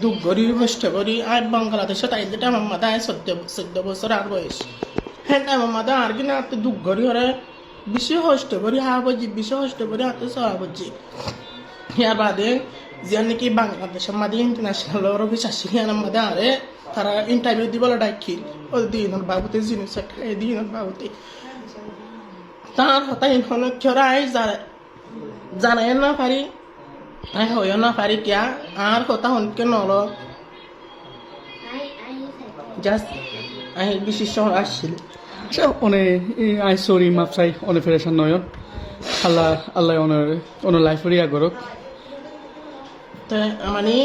দুঃখ করি কষ্ট করি আর বাংলাদেশে তাই যেটা আমার মাথা 14 বছর আর বয়স হ্যাঁ আমার মাথা আর কিনা এত দুঃখ করি ওরা বেশি কষ্ট করি বুঝি বেশি কষ্ট করি এত সহা বুঝি ইয়ার বাদে যে নাকি বাংলাদেশের মাঝে ইন্টারন্যাশনাল অফিস আসছিল আমার মাঝে আরে তারা ইন্টারভিউ দিবলে ডাকিল ও দিনের বাবুতে জিনিস দিনের বাবুতে তার হতাই হনক্ষরাই জানাই না পারি আই হইও না পারি কিয়া আর কথা হনকে নল জাস্ট আই বিশেষ আসছিল অনেক আই সরি মাপ চাই অনেক ফেরেশান নয় আল্লাহ আল্লাহ অনেক লাইফের ইয়া করক তো মানে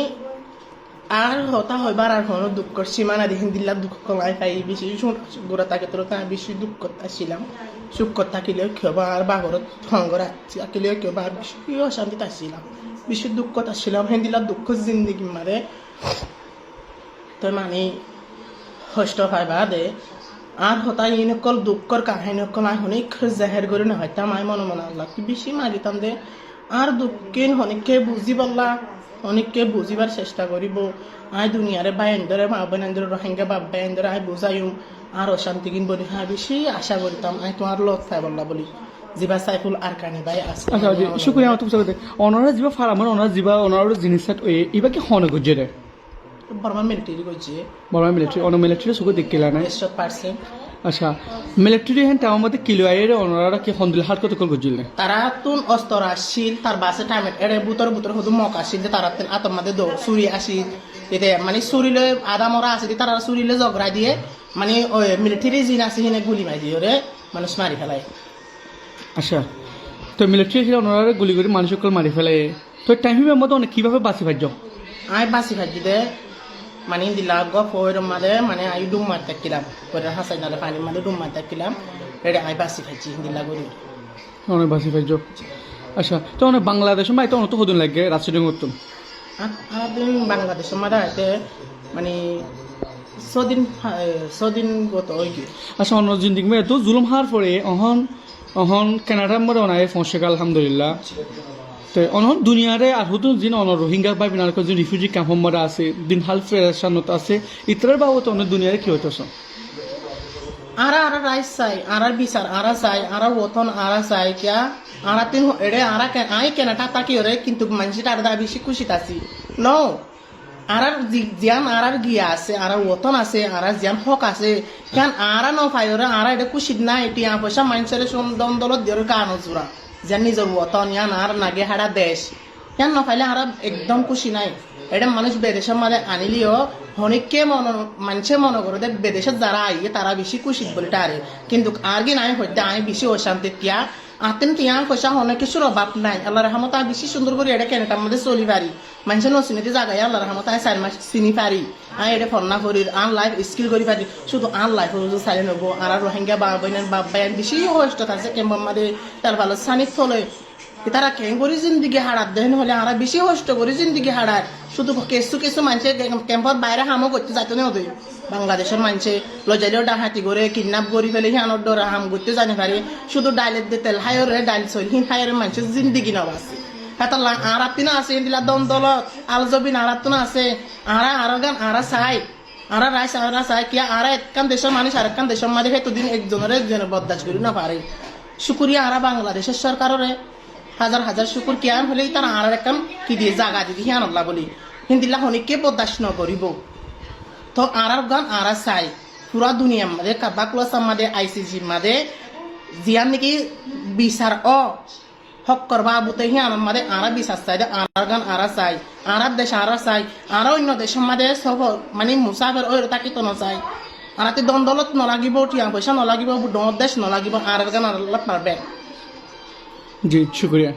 আর হতা হইবার আর কোনো দুঃখ সীমানা দেখেন দিল্লার দুঃখ কমাই পাই বেশি গোড়া তাকে তো তাই বেশি দুঃখ আসছিলাম সুখ থাকিলেও কেবা আর বাগরত সঙ্গ থাকিলেও কেবা আর বেশি অশান্তিতে আসছিলাম বেশি দুঃখ আসছিলাম হেন দিল্লার দুঃখ জিন্দিগি মারে তো মানে কষ্ট হয় বাদে আর হতা ইনকল দুঃখর কাহিনী নকল আই হনিক জাহের করে না হয়তো আমি মনে মনে আল্লাহ বেশি মাগিতাম দে আর দুঃখিন অনেককে বুঝি বললা অনেককে বুঝিবার চেষ্টা করিব আই দুনিয়ারে বাইন্দরে মা বোনেন্দ্র রোহিঙ্গা বাপ বাইন্দরে আই বুঝাইম আর অশান্তি কিন বলি হ্যাঁ বেশি আশা করিতাম আই তোমার লোক চাই বললা বলি জিবা সাইফুল আর কানি ভাই আছে আচ্ছা শুক্রিয়া আমার তোমার সাথে ওনারা যিবা ফার্মার ওনারা যিবা ওনার জিনিস এবার কি হনে গজে রে বর্মা মিলিটারি গজে বর্মা মিলিটারি অন মিলিটারি সুখ দেখিলা না 100% আচ্ছা মিলিটারি হেন তাও মধ্যে কিলো আইয়ের ওনারা কি হন্দিল হাত কত কল গজিল না তারা তুন অস্ত্র আসছিল তার বাসে টাইমে এড়ে বুতর শুধু মক আসছিল যে তারা আতর মাঝে চুরি আসিল এতে মানে চুরিলে আদা মরা আছে তারা চুরিলে জগড়া দিয়ে মানে ওই মিলিটারি জিন আছে হিনে গুলি মারি দিয়ে ওরে মানুষ মারি ফেলায় আচ্ছা তো মিলিটারি ওনারা গুলি করে মানুষ সকল মারি ফেলে তো টাইমের মধ্যে অনেক কিভাবে বাঁচি ভাজ্য আই বাঁচি ভাজি দে মানে দিলা গফর মাঝে মানে আই ডুম মার থাকলাম ওরা হাসাই নালে পানির মাঝে ডুম মার থাকলাম এটা আই বাঁচি ভাজি দিলা গরি অনেক বাঁচি ভাজ্য আচ্ছা তো অনেক বাংলাদেশের মাই তো অনেক হদিন লাগে রাষ্ট্রীয় করতাম দিন বাংলাদেশের মাঝে আইতে মানে ছদিন গত ওই কি আচ্ছা অন্য জিন্দিগি মে তো জুলুম হার পরে অহন অহন কানাডার মধ্যে অনায় ফসেক আলহামদুলিল্লাহ তো অনহন দুনিয়ারে আর হতুন দিন অন রোহিঙ্গা বা বিনার যে রিফিউজি ক্যাম্প মধ্যে আছে দিন হাল ফেরাসানত আছে ইতরার বাবদ অনেক দুনিয়ারে কি হইতেছ আরা রাইস চাই আরা বিচার আরা চাই আরা ওতন আরা চাই কিয়া আরা তিন এড়ে আরা আই কেনাটা তাকি ওরে কিন্তু মানুষটা আর দা বেশি খুশি আছি ন আরার জিয়ান আরার গিয়া আছে আরা ওতন আছে আরা জিয়ান হক আছে কেন আরা ন পাই ওরা আরা এটা খুশি না এটি পয়সা মানুষের দলত দিয়ে কানো জোড়া যে নিজের ওতন ইয়ান আর নাগে হারা দেশ কেন ন পাইলে আরা একদম খুশি নাই এটা মানুষ বিদেশের মাঝে আনিলেও অনেককে মানুষের মনে করে যে বিদেশে যারা আইয়ে তারা বেশি খুশি বলে টারে কিন্তু আর কি নাই হইতে আমি বেশি অশান্তি তিয়া আতেন তিয়া পয়সা অনেক কিছুর অভাব নাই আল্লাহ রহমত বেশি সুন্দর করে এটা কেনটার মধ্যে চলি পারি মানুষের নচিনিতে জায়গায় আল্লাহ রহমত 4 মাস চিনি পারি আমি এটা ফন্না করি আন লাইফ স্কিল করি পারি শুধু আন লাইফ চালি নেবো আর রোহিঙ্গা বা বইনের বাপ বাইন বেশি কষ্ট আছে কেমন মাঝে তার ভালো সানিক ফলে তারা কেন করি জিন্দিগি হারাত দেন হলে আরা বেশি কষ্ট করি জিন্দিগি হারার শুধু কিছু মানুষে ক্যাম্পর বাইরে হামও করতে যাইতে নেই ওদের বাংলাদেশের মানুষে লজাইলেও ডাহাতি করে কিডন্যাপ করি ফেলে হিয়ানোর ডরে হাম করতে জানি পারে শুধু ডাইলের দিয়ে তেল হাইরে ডাইল চল হিন হাইরের মানুষের জিন্দিগি নেওয়া আছে হাতার আরাত্তি না আছে দিলা দম দলত আলজবিন আরাত্ত না আছে আরা গান আরা চাই আরা রাইস আরা চাই কি আরা একখান দেশের মানুষ আর একখান দেশের মাঝে এতদিন একজনের বরদাস্ত করি না পারে শুকুরিয়া আরা বাংলাদেশের সরকারের হাজার হাজার শুকুর কিয়ান হলেই তারা আর একদম কি দিয়ে জাগা দিদি হিয়ান আল্লাহ বলি হিন্দিল্লা হনিককে বরদাস্ত ন করিব তো আর গান আরা চাই পুরা দুনিয়ার মাঝে কাবাকুলাসার মাঝে আইসিজির মাঝে জিয়ান নাকি বিচার হক করবা বুতে হিয়ান মাঝে আরা বিচার চাই আর গান আরা চাই আর দেশ আরা চাই আর অন্য দেশের মাঝে সব মানে মুসাফের ওই তাকে তো নচাই আরাতে দ্বন্দ্বলত নলাগিব টিয়া পয়সা নলাগিব দেশ নলাগিব আর গান আল্লাহ পারবে জি শুক্রিয়া